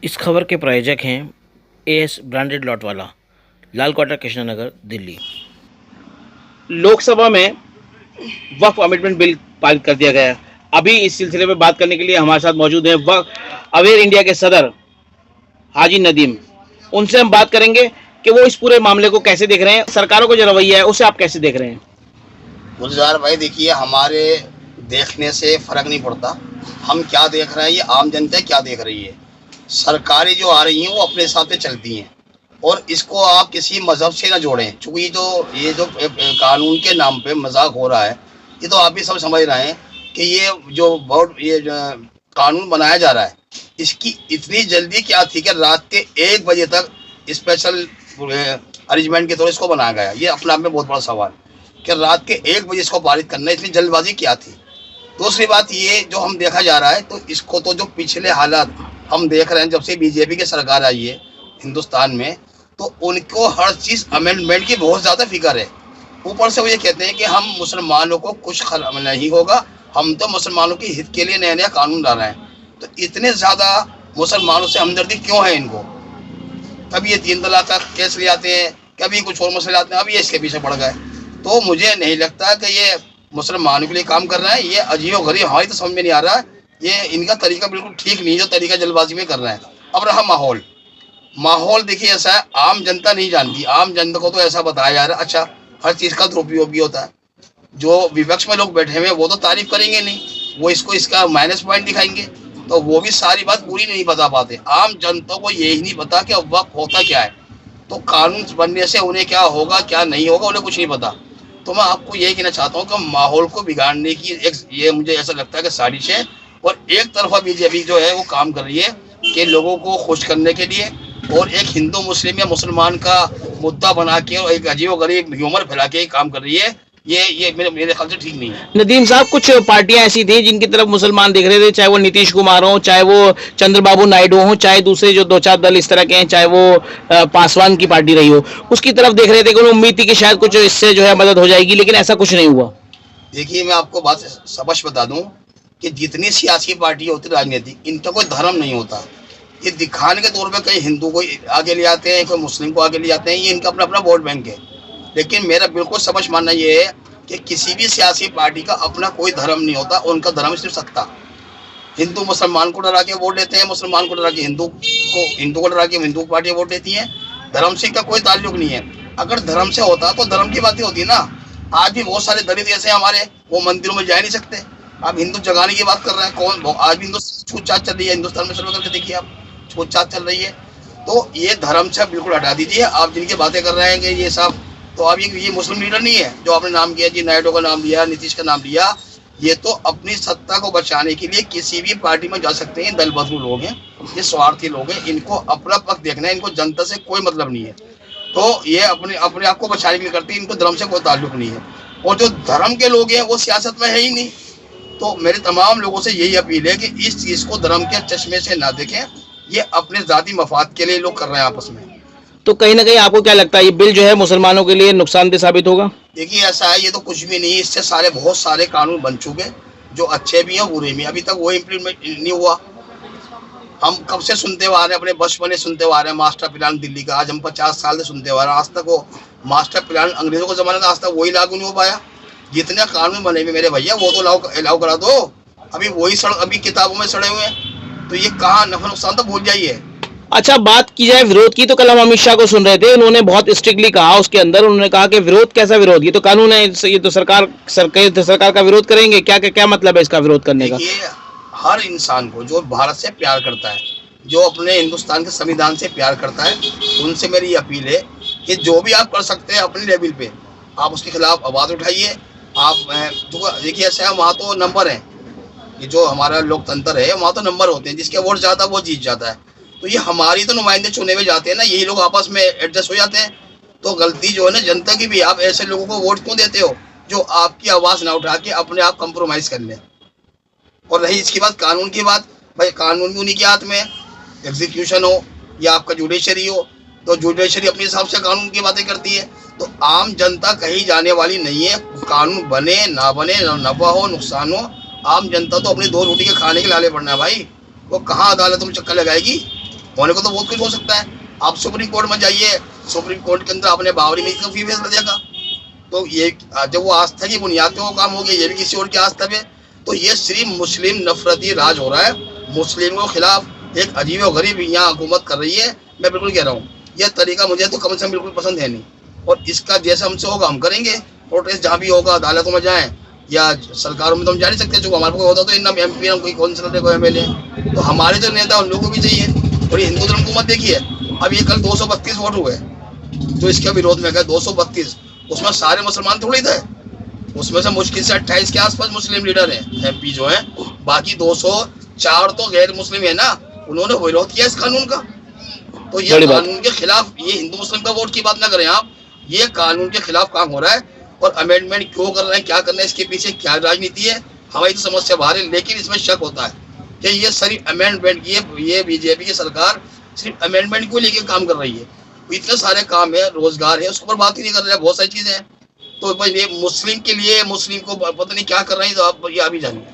इस खबर के प्रायोजक हैं एएस ब्रांडेड लॉट वाला, लाल क्वार्टर, कृष्णनगर, दिल्ली। लोकसभा में वक्फ अमेंडमेंट बिल पारित कर दिया गया है। अभी इस सिलसिले में बात करने के लिए हमारे साथ मौजूद हैं वक्फ अवेयर इंडिया के सदर हाजी नदीम। उनसे हम बात करेंगे कि वो इस पूरे मामले को कैसे देख रहे हैं, सरकारों को जो रवैया है उसे आप कैसे देख रहे हैं। गुलजार भाई, देखिए, हमारे देखने से फर्क नहीं पड़ता। हम क्या देख रहे हैं, ये आम जनता क्या देख रही है। सरकारें जो आ रही हैं वो अपने हिसाब से चलती हैं, और इसको आप किसी मजहब से ना जोड़ें, क्योंकि ये जो कानून के नाम पे मजाक हो रहा है, ये तो आप भी सब समझ रहे हैं कि ये जो कानून बनाया जा रहा है, इसकी इतनी जल्दी क्या थी कि रात के 1 बजे तक स्पेशल अरेंजमेंट के तौर इसको बनाया गया। ये अपने आप में बहुत बड़ा सवाल कि रात के 1 बजे इसको पारित करना, इतनी जल्दबाजी क्या थी। दूसरी बात, ये जो हम देखा जा रहा है, तो इसको तो जो पिछले हालात हम देख रहे हैं जब से बीजेपी की सरकार आई है हिंदुस्तान में, तो उनको हर चीज़ अमेंडमेंट की बहुत ज़्यादा फिक्र है। ऊपर से वो ये कहते हैं कि हम मुसलमानों को कुछ नहीं होगा, हम तो मुसलमानों के हित के लिए नया नया कानून ला रहे हैं। तो इतने ज़्यादा मुसलमानों से हमदर्दी क्यों है इनको? कभी ये 3 तलाक का केस ले आते हैं, कभी कुछ और मसले आते हैं, अभी ये इसके पीछे पड़ गए। तो मुझे नहीं लगता कि ये मुसलमानों के लिए काम कर रहे हैं। ये अजीब गरीब, हमारी तो समझ में नहीं आ रहा है। ये इनका तरीका बिल्कुल ठीक नहीं है जो तरीका जल्दबाजी में कर रहे हैं। अब रहा माहौल देखिए ऐसा है, आम जनता नहीं जानती। आम जनता को तो ऐसा बताया जा रहा है, अच्छा हर चीज़ का दुरुपयोग भी होता है। जो विपक्ष में लोग बैठे हुए हैं वो तो तारीफ करेंगे नहीं, वो इसका माइनस पॉइंट दिखाएंगे, तो वो भी सारी बात पूरी नहीं बता पाते। आम जनता को यही नहीं पता कि वक्त होता क्या है, तो कानून बनने से उन्हें क्या होगा क्या नहीं होगा उन्हें कुछ नहीं पता। तो मैं आपको यही कहना चाहता हूँ कि माहौल को बिगाड़ने की ये मुझे ऐसा लगता है कि साजिश है, और एक तरफा बीजेपी जो है वो काम कर रही है कि लोगों को खुश करने के लिए, और एक हिंदू मुस्लिम या मुसलमान का मुद्दा बना के और एक अजीब गरीब ह्यूमर फैला के काम कर रही है। ये मेरे ख्याल से ठीक नहीं है। नदीम साहब, कुछ पार्टियां ऐसी थी जिनकी तरफ मुसलमान देख रहे थे, चाहे वो नीतीश कुमार हो, चाहे वो चंद्रबाबू नायडू हो, चाहे दूसरे जो 2-4 दल इस तरह के हैं, चाहे वो पासवान की पार्टी रही हो, उसकी तरफ देख रहे थे कि उन्हें उम्मीद थी कि शायद कुछ इससे जो है मदद हो जाएगी, लेकिन ऐसा कुछ नहीं हुआ। देखिए, मैं आपको बात स्पष्ट बता दूं कि जितनी सियासी पार्टी होती राजनीतिक, इनका कोई धर्म नहीं होता। ये दिखाने के तौर पे कहीं हिंदू को आगे ले आते हैं, कोई मुस्लिम को आगे ले आते हैं, ये इनका अपना अपना वोट बैंक है। लेकिन मेरा बिल्कुल समझ मानना ये है कि किसी भी सियासी पार्टी का अपना कोई धर्म नहीं होता, उनका धर्म सिर्फ सत्ता। हिंदू मुसलमान को डरा के वोट देते हैं, मुसलमान को डरा के हिंदू को डरा के हिंदू पार्टी वोट देती है। धर्म से का कोई ताल्लुक नहीं है। अगर धर्म से होता तो धर्म की बातें होती ना। आज भी बहुत सारे दलित ऐसे हमारे, वो मंदिरों में जा नहीं सकते। आप हिंदू जगाने की बात कर रहे हैं, कौन? आज भी छूतछात चल रही है हिंदुस्तान में, सर्वे करके देखिए आप, छूतछात चल रही है। तो ये धर्म से बिल्कुल हटा दीजिए। आप जिनकी बातें कर रहे हैं कि ये सब, तो अब ये मुस्लिम लीडर नहीं है जो आपने नाम किया जी, नायडू का नाम लिया, नीतीश का नाम लिया। ये तो अपनी सत्ता को बचाने के लिए किसी भी पार्टी में जा सकते हैं। दल बदलू लोग हैं, ये स्वार्थी लोग हैं, इनको अपना पक्ष देखना है, इनको जनता से कोई मतलब नहीं है। तो ये अपने आप को बचाने के लिए करते हैं, इनको धर्म से कोई ताल्लुक नहीं है। और जो धर्म के लोग हैं वो सियासत में है ही नहीं। तो मेरे तमाम लोगों से यही अपील है कि इस चीज़ को धर्म के चश्मे से ना देखें। ये अपने जाती मफाद के लिए लोग कर रहे हैं आपस में। तो कहीं ना कहीं आपको क्या लगता है, ये बिल जो है मुसलमानों के लिए नुकसानदेह साबित होगा? देखिए, ऐसा है, ये तो कुछ भी नहीं। इससे सारे बहुत सारे कानून बन चुके, जो अच्छे भी हैं बुरे भी। अभी तक वो इम्प्लीमेंट नहीं हुआ। हम कब से सुनते हुए आ रहे हैं, अपने बचपन से सुनते हुए आ रहे हैं मास्टर प्लान दिल्ली का। आज हम 50 साल से सुनते हुए आ रहे हैं, आज तक वो मास्टर प्लान अंग्रेजों के ज़माने का आज तक वही लागू नहीं हो पाया। जितने कानून बने हुए मेरे भैया, वो तो अलाउ करा दो। अभी वही अभी किताबों में सड़े हुए हैं, तो ये कहाँ नफा नुकसान तो भूल जाइए। अच्छा, बात की जाए विरोध की, तो कल हम अमित शाह को सुन रहे थे, उन्होंने बहुत स्ट्रिक्टली कहा उसके अंदर, उन्होंने कहा कि विरोध कैसा विरोध, ये तो कानून है, ये तो सरकार का विरोध करेंगे क्या? क्या मतलब है इसका विरोध करने का? हर इंसान को जो भारत से प्यार करता है, जो अपने हिंदुस्तान के संविधान से प्यार करता है, उनसे मेरी अपील है कि जो भी आप कर सकते हैं अपने लेवल पे, आप उसके खिलाफ आवाज़ उठाइए। आप देखिए, ऐसा है, वहाँ तो नंबर है, ये जो हमारा लोकतंत्र है वहाँ तो नंबर होते हैं, जिसके वोट ज़्यादा वो जीत जाता है। तो ये हमारी तो नुमाइंदे चुने हुए जाते हैं ना, यही लोग आपस में एडजस्ट हो जाते हैं। तो गलती जो है ना जनता की भी। आप ऐसे लोगों को वोट क्यों देते हो जो आपकी आवाज़ ना उठा के अपने आप कंप्रोमाइज़ कर लें? और रही इसकी बात कानून की बात, भाई कानून भी उन्हीं के हाथ में है। एग्जीक्यूशन हो या आपका जुडिशरी हो, तो जुडिशरी अपने हिसाब से कानून की बातें करती है। तो आम जनता कहीं जाने वाली नहीं है। कानून बने ना बने, नफा हो नुकसान हो, आम जनता तो अपनी 2 रोटी के खाने के लाले पड़ना है भाई। वो कहाँ अदालतों में चक्कर लगाएगी? होने को तो बहुत कुछ हो सकता है। आप सुप्रीम कोर्ट में जाइए, सुप्रीम कोर्ट के अंदर आपने बाबरी मस्जिद का फी फैसला देगा, तो ये जब वो आस्था की बुनियाद पे वो काम हो गया, ये भी किसी और की आस्था पे, तो ये सिर्फ मुस्लिम नफरती राज हो रहा है। मुस्लिमों के खिलाफ एक अजीब और गरीब यहाँ हुकूमत कर रही है। मैं बिल्कुल कह रहा हूँ, यह तरीका मुझे तो कम से कम बिल्कुल पसंद है नहीं, और इसका जैसा हमसे होगा हम करेंगे। प्रोटेस्ट जहाँ भी होगा, अदालतों में जाएं या सरकारों में, तो हम जा नहीं सकते। जो हमारे को होता तो इन MP ना कोई काउंसिलर कोई MLA, तो हमारे जो नेता उन लोगों को भी चाहिए। और ये हिंदू धर्म हुकूमत देखिए, अब ये कल 232 वोट हुए जो इसके विरोध में गए, 232, उसमें सारे मुसलमान थोड़ी थे, उसमें से मुश्किल से 28 के आसपास मुस्लिम लीडर हैं, MP जो हैं, बाकी 204 तो गैर मुस्लिम है ना, उन्होंने विरोध किया इस कानून का। तो ये कानून के खिलाफ, ये हिंदू मुस्लिम का वोट की बात ना करें आप, ये कानून के खिलाफ काम हो रहा है। और अमेंडमेंट क्यों कर रहे हैं, क्या करना है, इसके पीछे क्या राजनीति है, हमारी तो समझ से बाहर है। लेकिन इसमें शक होता है कि ये सिर्फ अमेंडमेंट की, ये BJP की सरकार सिर्फ अमेंडमेंट को लेकर काम कर रही है। इतने सारे काम है, रोजगार है, उसके ऊपर बात ही नहीं कर रहे हैं, बहुत सारी चीजें हैं। तो भाई ये मुस्लिम के लिए, मुस्लिम को पता नहीं क्या कर रहे हैं, तो आप ये अभी जानिए।